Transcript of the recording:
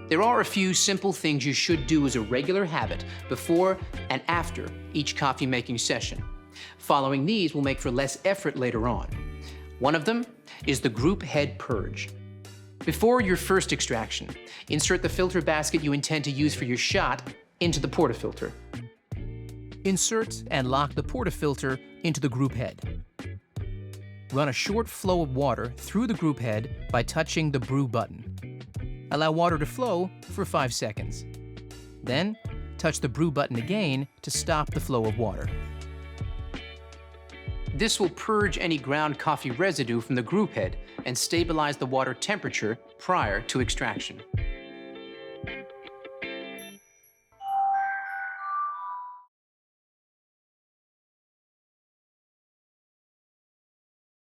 There are a few simple things you should do as a regular habit before and after each coffee making session. Following these will make for less effort later on. One of them is the group head purge. Before your first extraction, insert the filter basket you intend to use for your shot into the portafilter. Insert and lock the portafilter into the group head. Run a short flow of water through the group head by touching the brew button. Allow water to flow for 5 seconds. Then, touch the brew button again to stop the flow of water. This will purge any ground coffee residue from the group head and stabilize the water temperature prior to extraction.